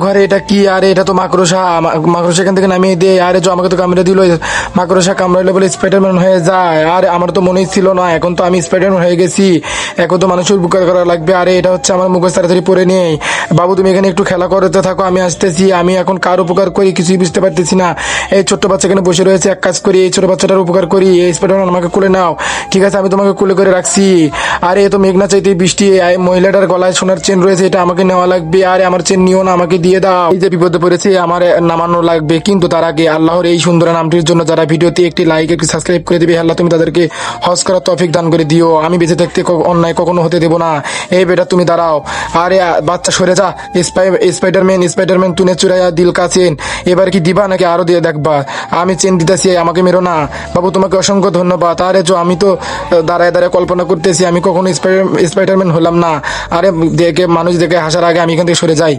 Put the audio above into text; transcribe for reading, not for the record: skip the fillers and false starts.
ঘরে এটা কি? আরে এটা তো মাকড়সা। মাকড়সা এখান থেকে নামিয়ে দিয়ে, আরে যে আমাকে তো কামড়ে দিল। মাকড়সা কামড়াইলে বলে স্পাইডারম্যান হয়ে যায়। আরে আমার তো মনেই ছিল না, এখন তো আমি স্পাইডারম্যান হয়ে গেছি। এখন তো মানুষের উপকার করা লাগবে। আরে এটা হচ্ছে আমার মুখোশ, তাড়াতাড়ি পরে নেই। বাবু তুমি এখানে একটু খেলা করতে থাকো, আমি আসতেছি। আমি এখন কার উপকার করি কিছুই বুঝতে পারতেছি না। এই ছোট্ট বাচ্চা এখানে বসে রয়েছে, এক কাজ করি, এই ছোট বাচ্চাটার উপকার করি। এই স্পাইডারম্যান আমাকে কোলে নাও। ঠিক আছে, আমি তোমাকে কোলে করে রাখছি। আরে এ তো মেঘনা চাইতে বৃষ্টি। এই মহিলাটার গলায় সোনার চেন রয়েছে, এটা আমাকে নেওয়া লাগবে। আরে আমার চেন নিও না, আমাকে দিয়ে দাও। এই যে বিপদে পড়েছে, আমার নামানো লাগবে। কিন্তু তার আগে আল্লাহর এই সুন্দর নামটির জন্য যারা ভিডিওতে একটি লাইক একটি সাবস্ক্রাইব করে দিবে, আল্লাহ তুমি তাদেরকে হজ করার তৌফিক দান করে দিও। আমি বেঁচে থাকতে অন্যায় কখনো হতে দেবো না। এই বেটা তুমি দাঁড়াও। আরে বাচ্চা সরে যা। স্পাইডারম্যান তুনে চুরাইয়া দিল কা চেন। এবার কি দিবা নাকি আরো দিয়ে দেখবা? আমি চেন দিতেছি, আমাকে মেরো না। বাবু তোমাকে অসংখ্য ধন্যবাদ। আরে আমি তো দাঁড়ায় দাঁড়ায় কল্পনা করতেছি আমি কখনো স্পাইডারম্যান হলাম না। আরে দেখে মানুষ দেখে হাসার আগে আমি এখান থেকে সরে যাই।